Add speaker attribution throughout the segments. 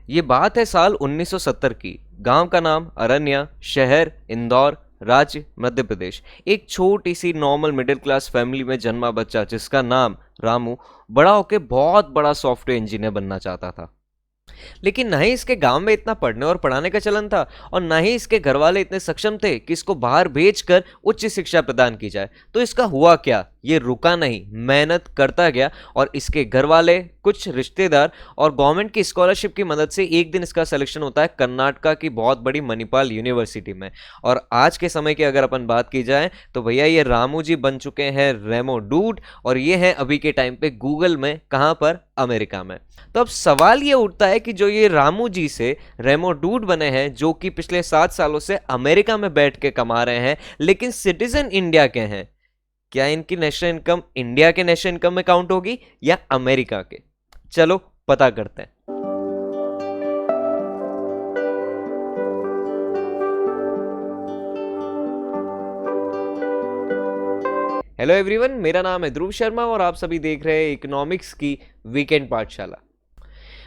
Speaker 1: ये बात है साल 1970 की। गांव का नाम अरन्या, शहर इंदौर, राज्य मध्य प्रदेश। एक छोटी सी नॉर्मल मिडिल क्लास फैमिली में जन्मा बच्चा जिसका नाम रामू बड़ा होके बहुत बड़ा सॉफ्टवेयर इंजीनियर बनना चाहता था। लेकिन ना ही इसके गांव में इतना पढ़ने और पढ़ाने का चलन था और ना ही इसके घर वाले इतने सक्षम थे कि इसको बाहर भेजकर उच्च शिक्षा प्रदान की जाए। तो इसका हुआ क्या, ये रुका नहीं, मेहनत करता गया और इसके घर वाले, कुछ रिश्तेदार और गवर्नमेंट की स्कॉलरशिप की मदद से एक दिन इसका सिलेक्शन होता है कर्नाटका की बहुत बड़ी मणिपाल यूनिवर्सिटी में। और आज के समय की अगर अपन बात की जाए तो भैया ये रामू जी बन चुके हैं रेमो डूड और ये हैं अभी के टाइम पे गूगल में, कहां पर, अमेरिका में। तो अब सवाल ये उठता है कि जो ये रामू जी से रेमो डूड बने हैं, जो कि पिछले 7 सालों से अमेरिका में बैठ के कमा रहे हैं लेकिन सिटीजन इंडिया के हैं, क्या इनकी नेशनल इनकम इंडिया के नेशनल इनकम में काउंट होगी या अमेरिका के? चलो पता करते हैं। हेलो एवरीवन, मेरा नाम है ध्रुव शर्मा और आप सभी देख रहे हैं इकोनॉमिक्स की वीकेंड पाठशाला।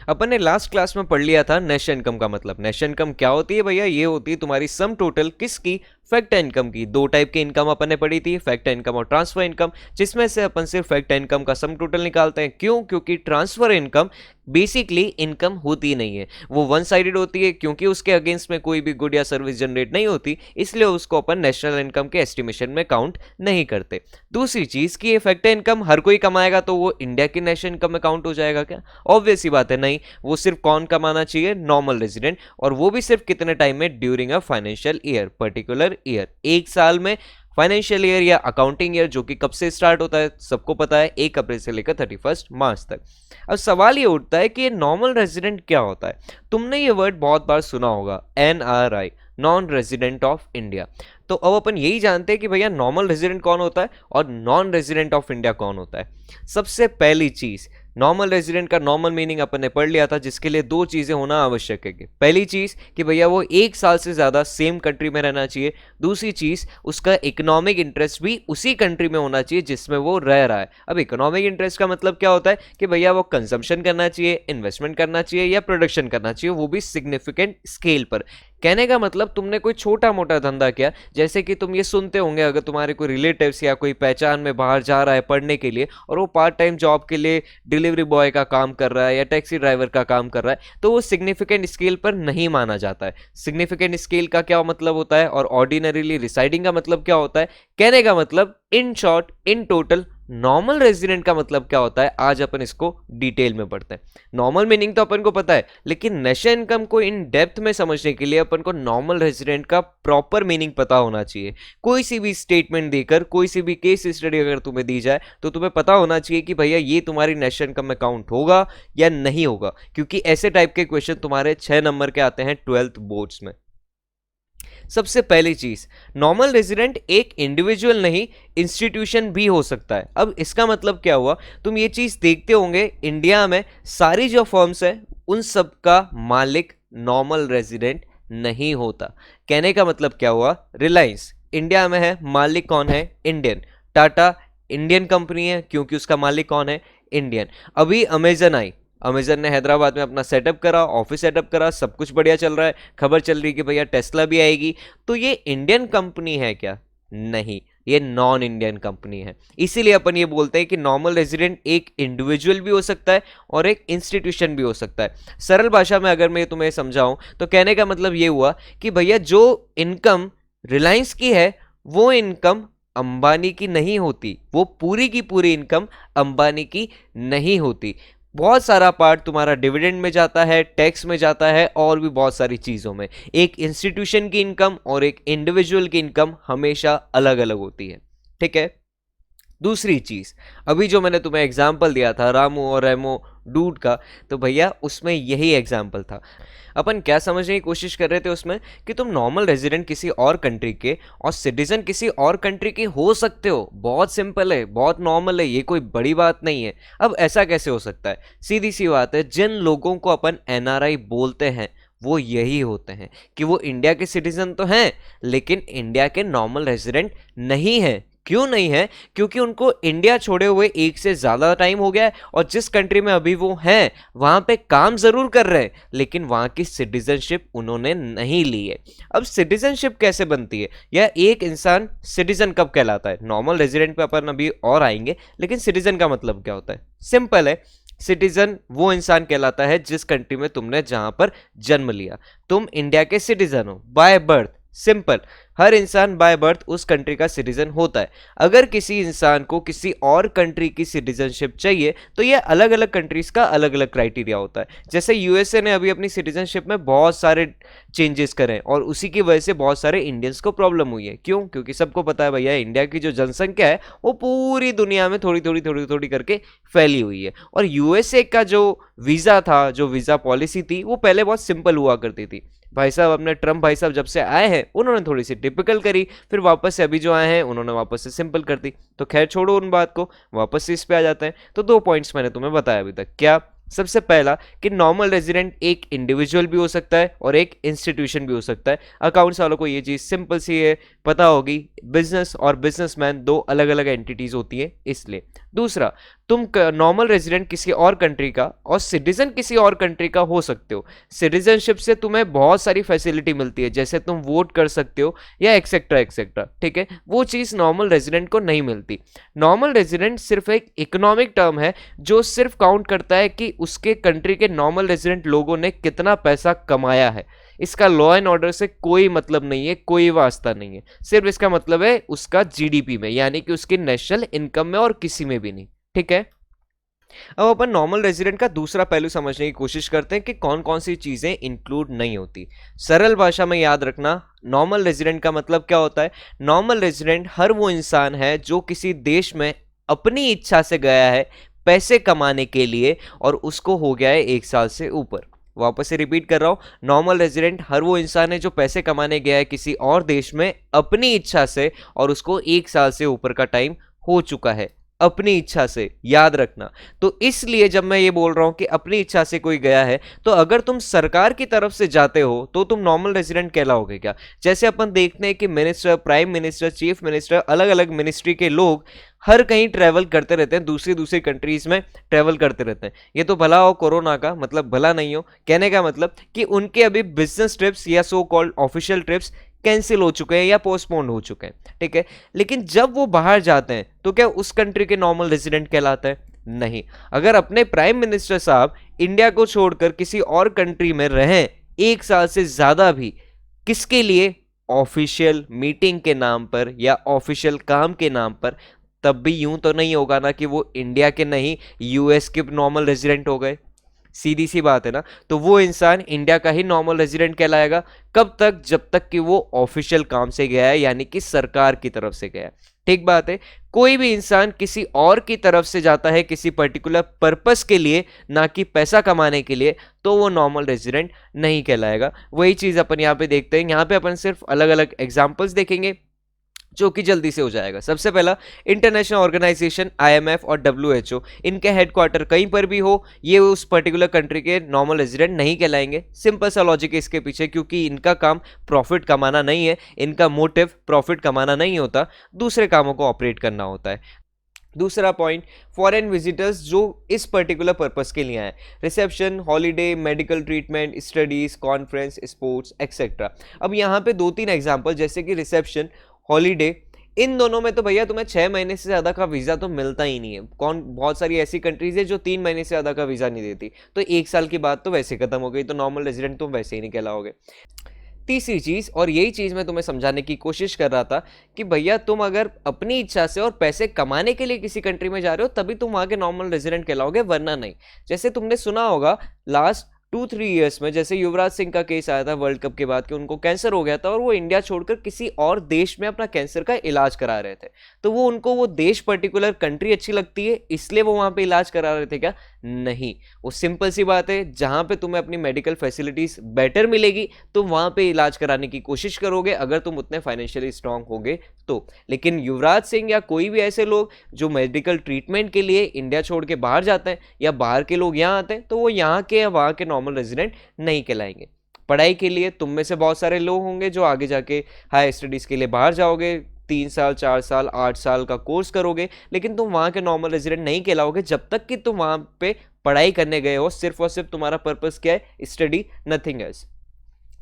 Speaker 1: अपन ने लास्ट क्लास में पढ़ लिया था नेशनल इनकम का मतलब। नेशनल इनकम क्या होती है भैया? ये होती है तुम्हारी सम टोटल किसकी? फैक्टर इनकम की। दो टाइप की इनकम अपन ने पढ़ी थी, फैक्टर इनकम और ट्रांसफर इनकम, जिसमें से अपन सिर्फ फैक्टर इनकम का सम टोटल निकालते हैं। क्यों? क्योंकि ट्रांसफर इनकम बेसिकली इनकम होती नहीं है, वो वन साइडेड होती है, क्योंकि उसके अगेंस्ट में कोई भी गुड या सर्विस जनरेट नहीं होती, इसलिए उसको अपन नेशनल इनकम के एस्टिमेशन में काउंट नहीं करते। दूसरी चीज की ये फैक्टर इनकम हर कोई कमाएगा तो वो इंडिया की नेशनल इनकम में काउंट हो जाएगा क्या? ऑब्वियस सी बात है, नहीं। वो सिर्फ कौन कमाना चाहिए? नॉर्मल रेजिडेंट, और वो भी सिर्फ कितने टाइम में? During a financial year, particular year, एक साल में। फाइनेंशियल ईयर या अकाउंटिंग ईयर जो कि कब से स्टार्ट होता है सबको पता है, 1 अप्रैल से लेकर 31 मार्च तक। अब सवाल ये उठता है कि ये नॉर्मल रेजिडेंट क्या होता है? तुमने ये वर्ड बहुत बार सुना होगा, NRI, non resident of India. तो अब अपन यही जानते हैं कि भैया नॉर्मल रेजिडेंट कौन होता है और नॉन रेजिडेंट ऑफ इंडिया कौन होता है। सबसे पहली चीज, नॉर्मल रेजिडेंट का नॉर्मल मीनिंग अपन ने पढ़ लिया था, जिसके लिए दो चीजें होना आवश्यक है। पहली चीज कि भैया वो 1 साल से ज्यादा सेम कंट्री में रहना चाहिए। दूसरी चीज, उसका इकोनॉमिक इंटरेस्ट भी उसी कंट्री में होना चाहिए जिसमें वो रह रहा है। अब इकोनॉमिक इंटरेस्ट का मतलब क्या होता है कि भैया वो कंजम्पशन करना चाहिए, इन्वेस्टमेंट करना चाहिए या प्रोडक्शन करना चाहिए, वो भी सिग्निफिकेंट स्केल पर। कहने का मतलब तुमने कोई छोटा मोटा धंधा किया, जैसे कि तुम ये सुनते होंगे अगर तुम्हारे कोई रिलेटिव्स या कोई पहचान में बाहर जा रहा है पढ़ने के लिए और वो पार्ट टाइम जॉब के लिए डिलीवरी बॉय का काम कर रहा है या टैक्सी ड्राइवर का काम कर रहा है, तो वो सिग्निफिकेंट स्केल पर नहीं माना जाता है। सिग्निफिकेंट स्केल का क्या मतलब होता है और ऑर्डिनरीली रिसाइडिंग का मतलब क्या होता है? कहने का मतलब in short, in total, normal resident का मतलब क्या होता है, आज अपन इसको डिटेल में पढ़ते हैं। नॉर्मल मीनिंग तो अपन को पता है, लेकिन नेशनल इनकम को इन डेप्थ में समझने के लिए अपन को नॉर्मल रेजिडेंट का प्रॉपर मीनिंग पता होना चाहिए। कोई सी भी स्टेटमेंट देकर, कोई सी भी केस स्टडी अगर तुम्हें दी जाए तो तुम्हें पता होना चाहिए कि भैया ये तुम्हारी नेशनल इनकम में काउंट होगा या नहीं होगा, क्योंकि ऐसे टाइप के क्वेश्चन तुम्हारे 6 नंबर के आते हैं 12th बोर्ड्स में। सबसे पहली चीज, नॉर्मल रेजिडेंट एक इंडिविजुअल नहीं, इंस्टीट्यूशन भी हो सकता है। अब इसका मतलब क्या हुआ? तुम ये चीज देखते होंगे इंडिया में सारी जो फर्म्स है उन सब का मालिक नॉर्मल रेजिडेंट नहीं होता। कहने का मतलब क्या हुआ? रिलायंस इंडिया में है, मालिक कौन है? इंडियन। टाटा इंडियन कंपनी है क्योंकि उसका मालिक कौन है? इंडियन। अभी अमेजन आई, अमेजन ने हैदराबाद में अपना सेटअप करा, ऑफिस सेटअप करा, सब कुछ बढ़िया चल रहा है। खबर चल रही है कि भैया टेस्ला भी आएगी, तो ये इंडियन कंपनी है क्या? नहीं, ये नॉन इंडियन कंपनी है। इसीलिए अपन ये बोलते हैं कि नॉर्मल रेजिडेंट एक इंडिविजुअल भी हो सकता है और एक इंस्टीट्यूशन भी हो सकता है। सरल भाषा में अगर मैं तुम्हें समझाऊं तो कहने का मतलब ये हुआ कि भैया जो इनकम रिलायंस की है वो इनकम अंबानी की नहीं होती, वो पूरी की पूरी इनकम अंबानी की नहीं होती। बहुत सारा पार्ट तुम्हारा डिविडेंड में जाता है, टैक्स में जाता है और भी बहुत सारी चीज़ों में। एक इंस्टीट्यूशन की इनकम और एक इंडिविजुअल की इनकम हमेशा अलग अलग होती है, ठीक है। दूसरी चीज, अभी जो मैंने तुम्हें एग्जाम्पल दिया था रामू और रेमो डूड का, तो भैया उसमें यही एग्जाम्पल था। अपन क्या समझने की कोशिश कर रहे थे उसमें कि तुम नॉर्मल रेजिडेंट किसी और कंट्री के और सिटीजन किसी और कंट्री के हो सकते हो। बहुत सिंपल है, बहुत नॉर्मल है, ये कोई बड़ी बात नहीं है। अब ऐसा कैसे हो सकता है? सीधी सी बात है, जिन लोगों को अपन NRI बोलते हैं वो यही होते हैं कि वो इंडिया के सिटीजन तो हैं लेकिन इंडिया के नॉर्मल रेजिडेंट नहीं है। क्यों नहीं है? क्योंकि उनको इंडिया छोड़े हुए एक से ज्यादा टाइम हो गया है, और जिस कंट्री में अभी वो हैं वहां पे काम जरूर कर रहे हैं, लेकिन वहां की सिटीजनशिप उन्होंने नहीं ली है। अब सिटीजनशिप कैसे बनती है, या एक इंसान सिटीजन कब कहलाता है? नॉर्मल रेजिडेंट पे अपन अभी और आएंगे, लेकिन सिटीजन का मतलब क्या होता है? सिंपल है, सिटीजन वो इंसान कहलाता है जिस कंट्री में तुमने जहां पर जन्म लिया। तुम इंडिया के सिटीजन हो बाय बर्थ, सिंपल। हर इंसान बाय बर्थ उस कंट्री का सिटीजन होता है। अगर किसी इंसान को किसी और कंट्री की सिटीजनशिप चाहिए तो ये अलग अलग कंट्रीज का अलग अलग क्राइटेरिया होता है। जैसे यूएसए ने अभी अपनी सिटीजनशिप में बहुत सारे चेंजेस करे, और उसी की वजह से बहुत सारे इंडियंस को प्रॉब्लम हुई है। क्यों? क्योंकि सबको पता है भैया, इंडिया की जो जनसंख्या है वो पूरी दुनिया में थोड़ी थोड़ी थोड़ी थोड़ी करके फैली हुई है। और यूएसए का जो वीजा था, जो वीजा पॉलिसी थी, वो पहले बहुत सिंपल हुआ करती थी। भाई साहब, अपने ट्रम्प भाई साहब जब से आए हैं उन्होंने थोड़ी सी टिपिकल करी, फिर वापस से अभी जो आए हैं उन्होंने वापस से सिंपल कर दी। तो खैर छोड़ो उन बात को, वापस से इस पे आ जाते हैं। तो 2 पॉइंट्स मैंने तुम्हें बताया अभी तक। क्या? सबसे पहला कि नॉर्मल रेजिडेंट एक इंडिविजुअल भी हो सकता है और एक इंस्टीट्यूशन भी हो सकता है। अकाउंट्स वालों को ये चीज सिंपल सी है, पता होगी। बिजनेस और बिजनेसमैन 2 अलग अलग एंटिटीज होती है, इसलिए। दूसरा, तुम नॉर्मल रेजिडेंट किसी और कंट्री का और सिटीजन किसी और कंट्री का हो सकते हो। सिटीजनशिप से तुम्हें बहुत सारी फैसिलिटी मिलती है, जैसे तुम वोट कर सकते हो या एक्सेट्रा एक्सेट्रा, ठीक है? वो चीज नॉर्मल रेजिडेंट को नहीं मिलती। नॉर्मल रेजिडेंट सिर्फ एक इकोनॉमिक टर्म है जो सिर्फ काउंट करता है कि उसके कंट्री के नॉर्मल रेजिडेंट लोगों ने कितना पैसा कमाया है। इसका लॉ एंड ऑर्डर से कोई मतलब नहीं है, कोई वास्ता नहीं है। सिर्फ इसका मतलब है उसका जीडीपी में, यानी कि उसकी नेशनल इनकम में, और किसी में भी नहीं, ठीक है? अब अपन नॉर्मल रेजिडेंट का दूसरा पहलू समझने की कोशिश करते हैं कि कौन कौन सी चीजें इंक्लूड नहीं होती। सरल भाषा में याद रखना, नॉर्मल रेजिडेंट का मतलब क्या होता है? नॉर्मल रेजिडेंट हर वो इंसान है जो किसी देश में अपनी इच्छा से गया है पैसे कमाने के लिए, और उसको हो गया है 1 साल से ऊपर। वापस से रिपीट कर रहा हूं, नॉर्मल रेजिडेंट हर वो इंसान है जो पैसे कमाने गया है किसी और देश में अपनी इच्छा से, और उसको 1 साल से ऊपर का टाइम हो चुका है। अपनी इच्छा से, याद रखना। तो इसलिए जब मैं ये बोल रहा हूं कि अपनी इच्छा से कोई गया है, तो अगर तुम सरकार की तरफ से जाते हो तो तुम नॉर्मल रेजिडेंट कहलाओगे क्या? जैसे अपन देखते हैं कि minister, prime minister, chief minister, अलग अलग मिनिस्ट्री के लोग हर कहीं ट्रैवल करते रहते हैं, दूसरी दूसरी कंट्रीज में ट्रैवल करते रहते हैं। ये तो भला हो कोरोना का, मतलब भला नहीं हो, कहने का मतलब कि उनके अभी बिजनेस ट्रिप्स या so called official trips cancel हो चुके हैं या पोस्टपोन्ड हो चुके हैं, ठीक है? लेकिन जब वो बाहर जाते हैं तो क्या उस कंट्री के नॉर्मल रेजिडेंट कहलाते हैं? नहीं। अगर अपने प्राइम मिनिस्टर साहब इंडिया को छोड़कर किसी और कंट्री में रहें 1 साल से ज्यादा भी, किसके लिए? ऑफिशियल मीटिंग के नाम पर या ऑफिशियल काम के नाम पर, तब भी यूं तो नहीं होगा ना कि वो इंडिया के नहीं यूएस के नॉर्मल रेजिडेंट हो गए। सीधी सी बात है ना। तो वो इंसान इंडिया का ही नॉर्मल रेजिडेंट कहलाएगा। कब तक? जब तक कि वो ऑफिशियल काम से गया है, यानी कि सरकार की तरफ से गया है। ठीक बात है। कोई भी इंसान किसी और की तरफ से जाता है किसी पर्टिकुलर पर्पस के लिए, ना कि पैसा कमाने के लिए, तो वो नॉर्मल रेजिडेंट नहीं कहलाएगा। वही चीज अपन यहाँ पे देखते हैं। यहाँ पे अपन सिर्फ अलग अलग एग्जाम्पल्स देखेंगे जो कि जल्दी से हो जाएगा। सबसे पहला, इंटरनेशनल ऑर्गेनाइजेशन आईएमएफ और डब्ल्यूएचओ, इनके हेडक्वार्टर कहीं पर भी हो, ये उस पर्टिकुलर कंट्री के नॉर्मल रेजिडेंट नहीं कहलाएंगे। सिंपल सा लॉजिक है इसके पीछे, क्योंकि इनका काम प्रॉफिट कमाना नहीं है, इनका मोटिव प्रॉफिट कमाना नहीं होता, दूसरे कामों को ऑपरेट करना होता है। दूसरा पॉइंट, फॉरेन विजिटर्स जो इस पर्टिकुलर पर्पस के लिए आए, reception, holiday, medical treatment, studies, conference, sports etcetera. अब यहाँ पे 2-3 एग्जांपल, जैसे कि रिसेप्शन, हॉलीडे, इन दोनों में तो भैया तुम्हें 6 महीने से ज़्यादा का वीज़ा तो मिलता ही नहीं है। बहुत सारी ऐसी कंट्रीज है जो 3 महीने से ज़्यादा का वीज़ा नहीं देती, तो 1 साल की बात तो वैसे खत्म हो गई, तो नॉर्मल रेजिडेंट तुम वैसे ही नहीं कहलाओगे। तीसरी चीज, और यही चीज मैं तुम्हें समझाने की कोशिश कर रहा था, कि भैया तुम अगर अपनी इच्छा से और पैसे कमाने के लिए किसी कंट्री में जा रहे हो तभी तुम वहां के नॉर्मल रेजिडेंट कहलाओगे, वरना नहीं। जैसे तुमने सुना होगा लास्ट 2-3 ईयर्स में, जैसे युवराज सिंह का केस आया था वर्ल्ड कप के बाद कि उनको कैंसर हो गया था और वो इंडिया छोड़कर किसी और देश में अपना कैंसर का इलाज करा रहे थे। तो वो उनको वो देश पर्टिकुलर कंट्री अच्छी लगती है इसलिए वो वहां पे इलाज करा रहे थे क्या? नहीं। वो सिंपल सी बात है, जहां पे तुम्हें अपनी मेडिकल फैसिलिटीज बेटर मिलेगी तुम वहां पे इलाज कराने की कोशिश करोगे, अगर तुम उतने फाइनेंशियली स्ट्रांग होगे तो। लेकिन युवराज सिंह या कोई भी ऐसे लोग जो मेडिकल ट्रीटमेंट के लिए इंडिया छोड़ के बाहर जाते हैं या बाहर के लोग यहाँ आते हैं, तो वो यहाँ के या वहाँ के नॉर्मल रेजिडेंट नहीं कहलाएंगे। पढ़ाई के लिए तुम में से बहुत सारे लोग होंगे जो आगे जाके हायर स्टडीज के लिए बाहर जाओगे, 3 साल 4 साल 8 साल का कोर्स करोगे, लेकिन तुम वहाँ के नॉर्मल रेजिडेंट नहीं कहलाओगे जब तक कि तुम वहाँ पे पढ़ाई करने गए हो। सिर्फ और सिर्फ तुम्हारा पर्पस क्या है? Study, nothing else.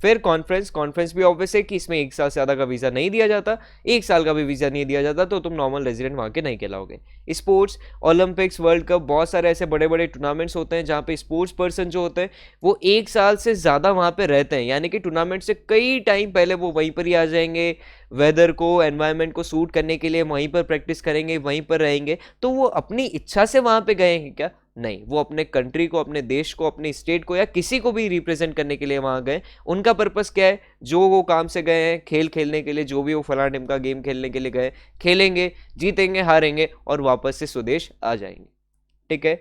Speaker 1: फिर कॉन्फ्रेंस भी ऑब्वियस है कि इसमें 1 साल से ज़्यादा का वीज़ा नहीं दिया जाता, 1 साल का भी वीज़ा नहीं दिया जाता, तो तुम नॉर्मल रेजिडेंट वहाँ के नहीं कहलाओगे। स्पोर्ट्स, ओलंपिक्स, वर्ल्ड कप, बहुत सारे ऐसे बड़े बड़े टूर्नामेंट्स होते हैं जहाँ पे स्पोर्ट्स पर्सन जो होते हैं वो 1 साल से ज़्यादा वहाँ पे रहते हैं, यानी कि टूर्नामेंट से कई टाइम पहले वो वहीं पर ही आ जाएंगे, वेदर को, एनवायरनमेंट को सूट करने के लिए वहीं पर प्रैक्टिस करेंगे, वहीं पर रहेंगे। तो वो अपनी इच्छा से वहाँ पे गए हैं क्या? नहीं, वो अपने कंट्री को, अपने देश को, अपने स्टेट को या किसी को भी रिप्रेजेंट करने के लिए वहां गए। उनका पर्पस क्या है? जो वो काम से गए हैं, खेल खेलने के लिए, जो भी वो फलाना टीम का गेम खेलने के लिए गए, खेलेंगे, जीतेंगे, हारेंगे और वापस से स्वदेश आ जाएंगे। ठीक है,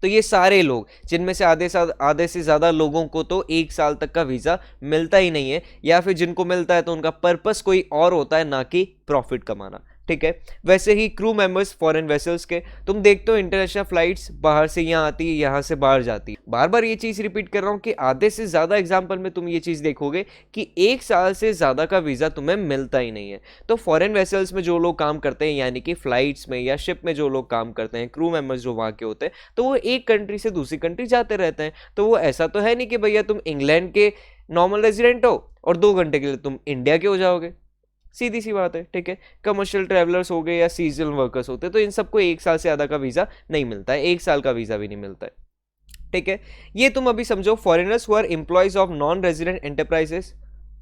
Speaker 1: तो ये सारे लोग, जिनमें से आधे से ज़्यादा लोगों को तो 1 साल तक का वीज़ा मिलता ही नहीं है, या फिर जिनको मिलता है तो उनका पर्पस कोई और होता है, ना कि प्रॉफिट कमाना। ठीक है, वैसे ही क्रू मेंबर्स फॉरेन वेसल्स के, तुम देखते हो इंटरनेशनल फ्लाइट्स बाहर से यहाँ आती है, यहाँ से बाहर जाती है। बार बार ये चीज़ रिपीट कर रहा हूँ कि आधे से ज़्यादा एग्जाम्पल में तुम ये चीज़ देखोगे कि 1 साल से ज़्यादा का वीज़ा तुम्हें मिलता ही नहीं है। तो फॉरेन वेसल्स में जो लोग काम करते हैं, यानी कि फ्लाइट्स में या शिप में जो लोग काम करते हैं, क्रू मेंबर्स जो वहाँ के होते हैं, तो वो एक कंट्री से दूसरी कंट्री जाते रहते हैं। तो वो ऐसा तो है नहीं कि भैया तुम इंग्लैंड के नॉर्मल रेजिडेंट हो और 2 घंटे के लिए तुम इंडिया के हो जाओगे। सीधी सी बात है। ठीक है, कमर्शियल ट्रैवलर्स हो गए या सीजनल वर्कर्स होते हैं, तो इन सबको 1 साल से ज़्यादा का वीज़ा नहीं मिलता है, 1 साल का वीज़ा भी नहीं मिलता है। ठीक है, ये तुम अभी समझो foreigners who are employees of non resident enterprises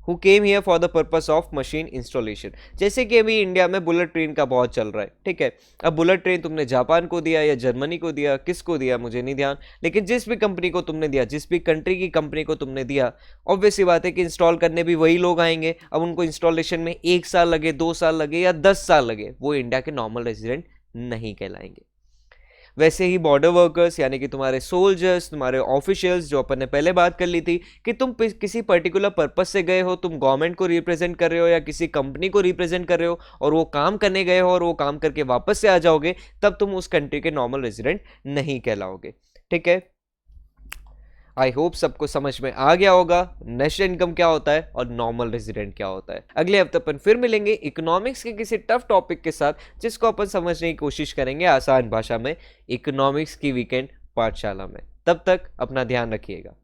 Speaker 1: who came here for the purpose of machine installation. जैसे कि अभी इंडिया में बुलेट ट्रेन का बहुत चल रहा है। ठीक है, अब बुलेट ट्रेन तुमने जापान को दिया या जर्मनी को दिया, किसको दिया मुझे नहीं ध्यान, लेकिन जिस भी कंपनी को तुमने दिया, जिस भी कंट्री की कंपनी को तुमने दिया, ऑब्वियस सी बात है कि इंस्टॉल करने भी वही लोग आएंगे। अब उनको इंस्टॉलेशन में 1 साल लगे, 2 साल लगे या 10 साल लगे, वो इंडिया के नॉर्मल रेजिडेंट नहीं कहलाएंगे। वैसे ही बॉर्डर वर्कर्स, यानी कि तुम्हारे सोल्जर्स, तुम्हारे ऑफिशियल्स, जो अपन ने पहले बात कर ली थी कि तुम किसी पर्टिकुलर पर्पस से गए हो, तुम गवर्नमेंट को रिप्रेजेंट कर रहे हो या किसी कंपनी को रिप्रेजेंट कर रहे हो और वो काम करने गए हो और वो काम करके वापस से आ जाओगे, तब तुम उस कंट्री के नॉर्मल रेजिडेंट नहीं कहलाओगे। ठीक है, आई होप सबको समझ में आ गया होगा नेशनल इनकम क्या होता है और नॉर्मल रेजिडेंट क्या होता है। अगले हफ्ते अपन फिर मिलेंगे इकोनॉमिक्स के किसी टफ टॉपिक के साथ, जिसको अपन समझने की कोशिश करेंगे आसान भाषा में, इकोनॉमिक्स की वीकेंड पाठशाला में। तब तक अपना ध्यान रखिएगा।